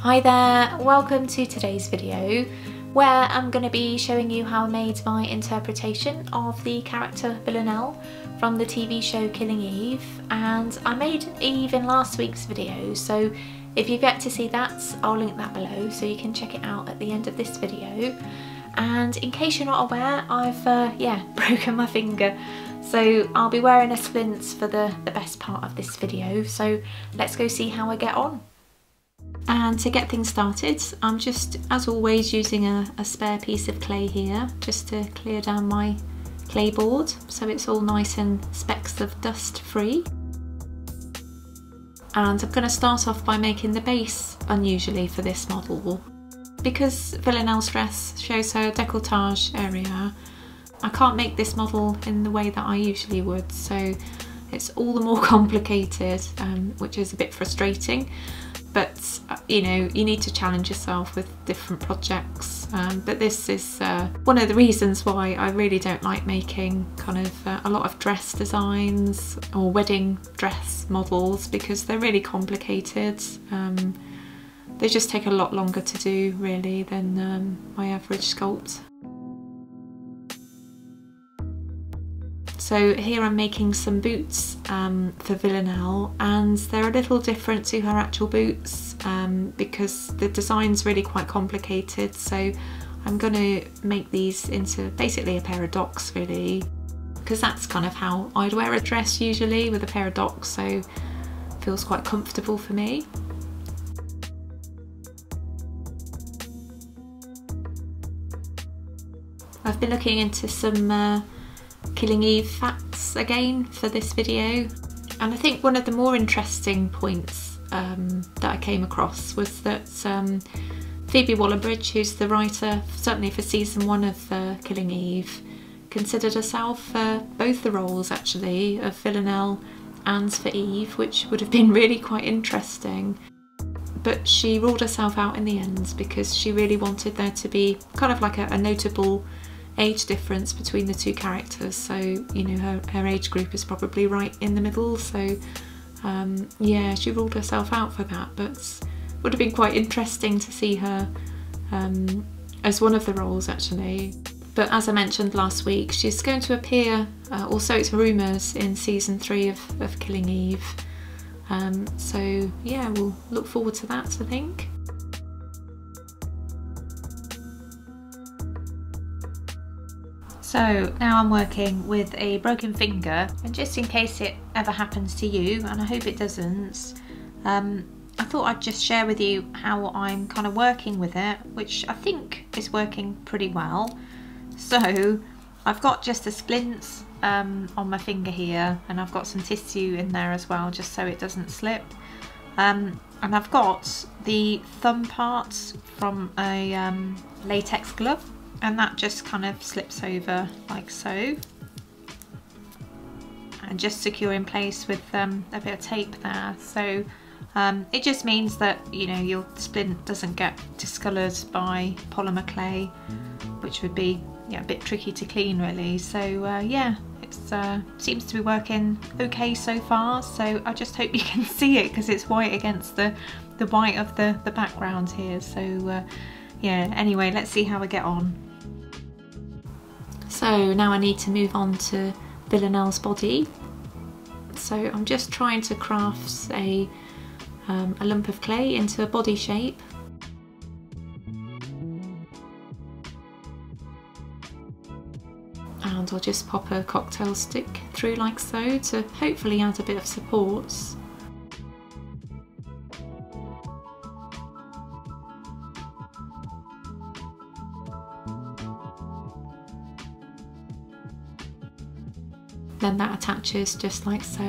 Hi there, welcome to today's video where I'm going to be showing you how I made my interpretation of the character Villanelle from the TV show Killing Eve, and I made Eve in last week's video, so if you've yet to see that, I'll link that below so you can check it out at the end of this video. And in case you're not aware, I've broken my finger, so I'll be wearing a splint for the best part of this video, so let's go see how I get on. And to get things started, I'm just, as always, using a spare piece of clay here just to clear down my clay board so it's all nice and specks of dust free. And I'm going to start off by making the base unusually for this model. Because Villanelle's dress shows her décolletage area, I can't make this model in the way that I usually would, so it's all the more complicated, which is a bit frustrating. But you know, you need to challenge yourself with different projects, but this is one of the reasons why I really don't like making kind of a lot of dress designs or wedding dress models, because they're really complicated. They just take a lot longer to do really than my average sculpt. So here I'm making some boots for Villanelle, and they're a little different to her actual boots because the design's really quite complicated, so I'm going to make these into basically a pair of docks really, because that's kind of how I'd wear a dress usually, with a pair of docks, so it feels quite comfortable for me. I've been looking into some Killing Eve facts again for this video, and I think one of the more interesting points that I came across was that Phoebe Waller-Bridge, who's the writer certainly for season 1 of Killing Eve, considered herself for both the roles actually, of Villanelle and for Eve, which would have been really quite interesting. But she ruled herself out in the end because she really wanted there to be kind of like a notable age difference between the two characters, so you know, her age group is probably right in the middle, so yeah, she ruled herself out for that, but would have been quite interesting to see her as one of the roles actually. But as I mentioned last week, she's going to appear, or so it's rumours, in season 3 of Killing Eve, so yeah, we'll look forward to that, I think. So now I'm working with a broken finger, and just in case it ever happens to you, and I hope it doesn't, I thought I'd just share with you how I'm kind of working with it, which I think is working pretty well. So I've got just a splint on my finger here, and I've got some tissue in there as well just so it doesn't slip, and I've got the thumb part from a latex glove, and that just kind of slips over like so, and just secure in place with a bit of tape there. So it just means that, you know, your splint doesn't get discoloured by polymer clay, which would be a bit tricky to clean really. So yeah, it seems to be working okay so far, so I just hope you can see it because it's white against the white of the background here. So yeah, anyway, let's see how I get on. So now I need to move on to Villanelle's body. So I'm just trying to craft a lump of clay into a body shape. And I'll just pop a cocktail stick through like so to hopefully add a bit of support. Then that attaches just like so.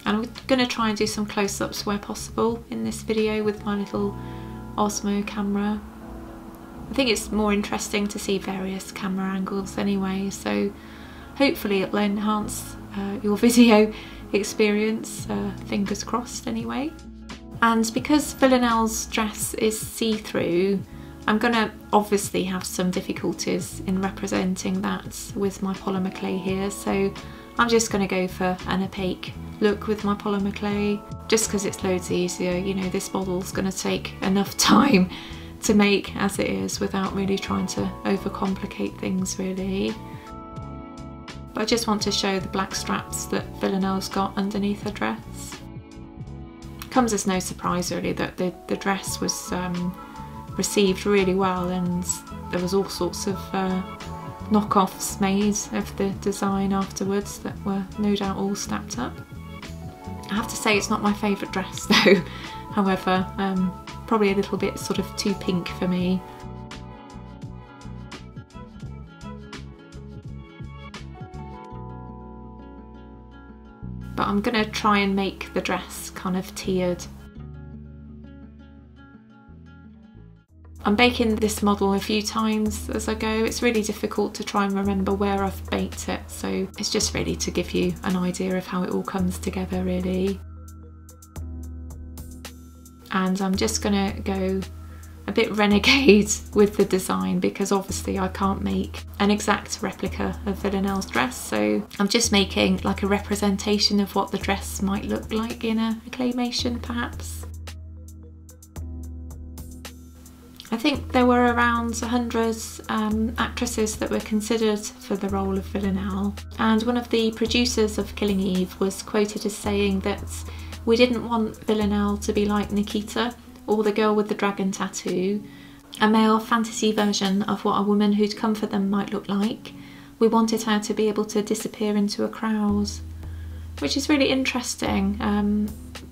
And I'm going to try and do some close-ups where possible in this video with my little Osmo camera. I think it's more interesting to see various camera angles anyway, so hopefully it'll enhance your video experience, fingers crossed anyway. And because Villanelle's dress is see-through, I'm going to obviously have some difficulties in representing that with my polymer clay here, so I'm just going to go for an opaque look with my polymer clay, just because it's loads easier. You know, this model's going to take enough time to make as it is without really trying to overcomplicate things really. But I just want to show the black straps that Villanelle's got underneath her dress. It comes as no surprise really that the dress was received really well, and there was all sorts of knockoffs made of the design afterwards that were no doubt all snapped up. I have to say it's not my favourite dress though, however, probably a little bit sort of too pink for me. But I'm going to try and make the dress kind of tiered. I'm baking this model a few times as I go. It's really difficult to try and remember where I've baked it, so it's just really to give you an idea of how it all comes together really. And I'm just going to go a bit renegade with the design, because obviously I can't make an exact replica of Villanelle's dress, so I'm just making like a representation of what the dress might look like in a claymation perhaps. I think there were around 100 actresses that were considered for the role of Villanelle, and one of the producers of Killing Eve was quoted as saying that we didn't want Villanelle to be like Nikita or the girl with the dragon tattoo, a male fantasy version of what a woman who'd come for them might look like. We wanted her to be able to disappear into a crowd, which is really interesting.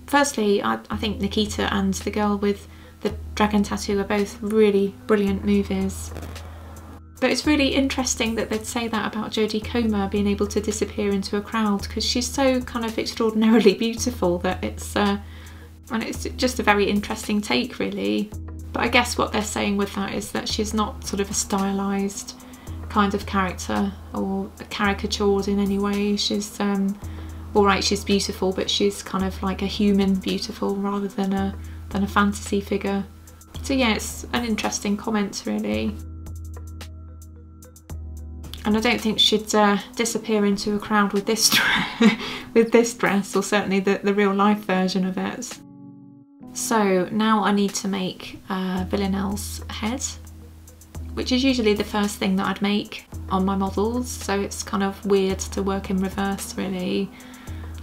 Firstly, I think Nikita and the girl with the dragon tattoo are both really brilliant movies. But it's really interesting that they'd say that about Jodie Comer being able to disappear into a crowd, because she's so kind of extraordinarily beautiful that it's just a very interesting take really. But I guess what they're saying with that is that she's not sort of a stylised kind of character or caricatured in any way. She's alright, she's beautiful, but she's kind of like a human beautiful rather than a fantasy figure. So yeah, it's an interesting comment really. And I don't think she'd disappear into a crowd with this dress, or certainly the real life version of it. So now I need to make Villanelle's head, which is usually the first thing that I'd make on my models, so it's kind of weird to work in reverse really.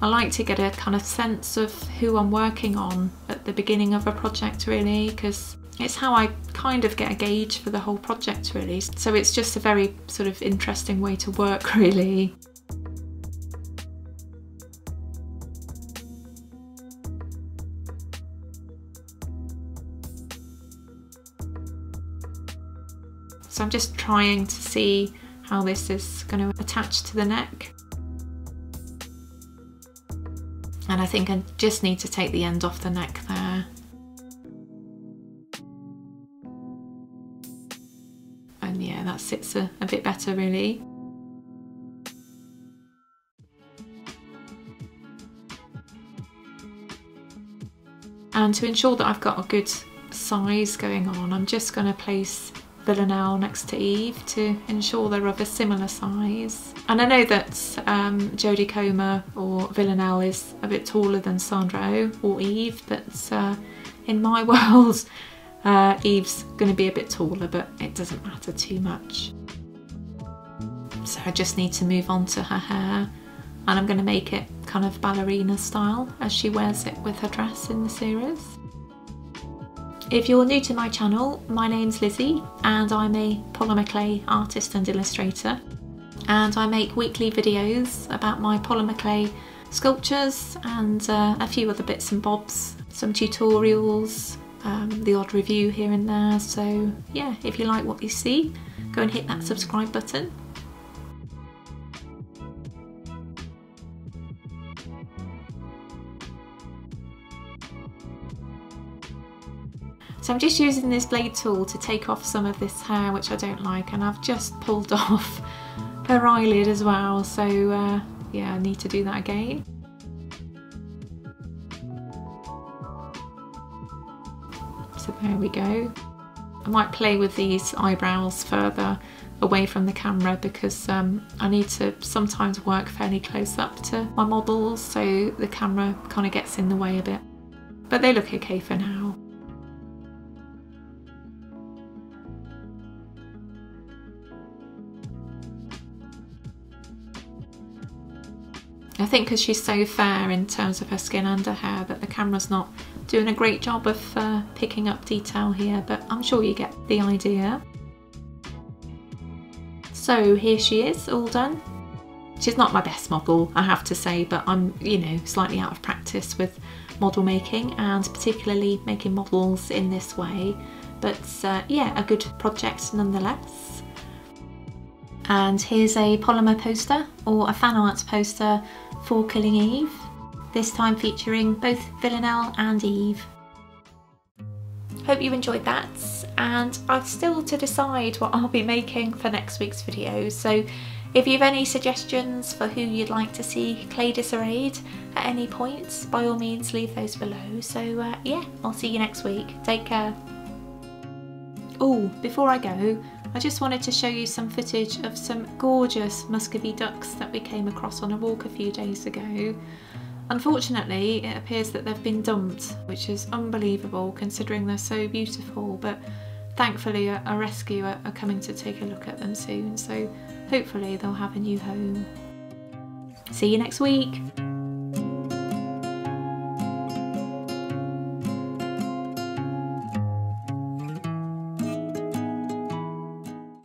I like to get a kind of sense of who I'm working on at the beginning of a project really, because it's how I kind of get a gauge for the whole project really. So it's just a very sort of interesting way to work really. So I'm just trying to see how this is going to attach to the neck. And I think I just need to take the end off the neck there. And yeah, that sits a bit better really. And to ensure that I've got a good size going on, I'm just going to place Villanelle next to Eve to ensure they're of a similar size. And I know that Jodie Comer or Villanelle is a bit taller than Sandra or Eve, but in my world Eve's going to be a bit taller, but it doesn't matter too much. So I just need to move on to her hair, and I'm going to make it kind of ballerina style as she wears it with her dress in the series. If you're new to my channel, my name's Lizzie and I'm a polymer clay artist and illustrator, and I make weekly videos about my polymer clay sculptures and a few other bits and bobs, some tutorials, the odd review here and there. So yeah, if you like what you see, go and hit that subscribe button. So I'm just using this blade tool to take off some of this hair which I don't like, and I've just pulled off her eyelid as well, so yeah, I need to do that again. So there we go. I might play with these eyebrows further away from the camera because I need to sometimes work fairly close up to my models, so the camera kind of gets in the way a bit. But they look okay for now. I think because she's so fair in terms of her skin and her hair that the camera's not doing a great job of picking up detail here, but I'm sure you get the idea. So here she is, all done. She's not my best model, I have to say, but I'm, you know, slightly out of practice with model making, and particularly making models in this way. But yeah, a good project nonetheless. And here's a polymer poster, or a fan art poster for Killing Eve, this time featuring both Villanelle and Eve. Hope you enjoyed that, and I've still to decide what I'll be making for next week's video, so if you have any suggestions for who you'd like to see clay disarrayed at any point, by all means leave those below. So yeah, I'll see you next week. Take care. Oh, before I go, I just wanted to show you some footage of some gorgeous Muscovy ducks that we came across on a walk a few days ago. Unfortunately, it appears that they've been dumped, which is unbelievable considering they're so beautiful, but thankfully a rescuer are coming to take a look at them soon, so hopefully they'll have a new home. See you next week!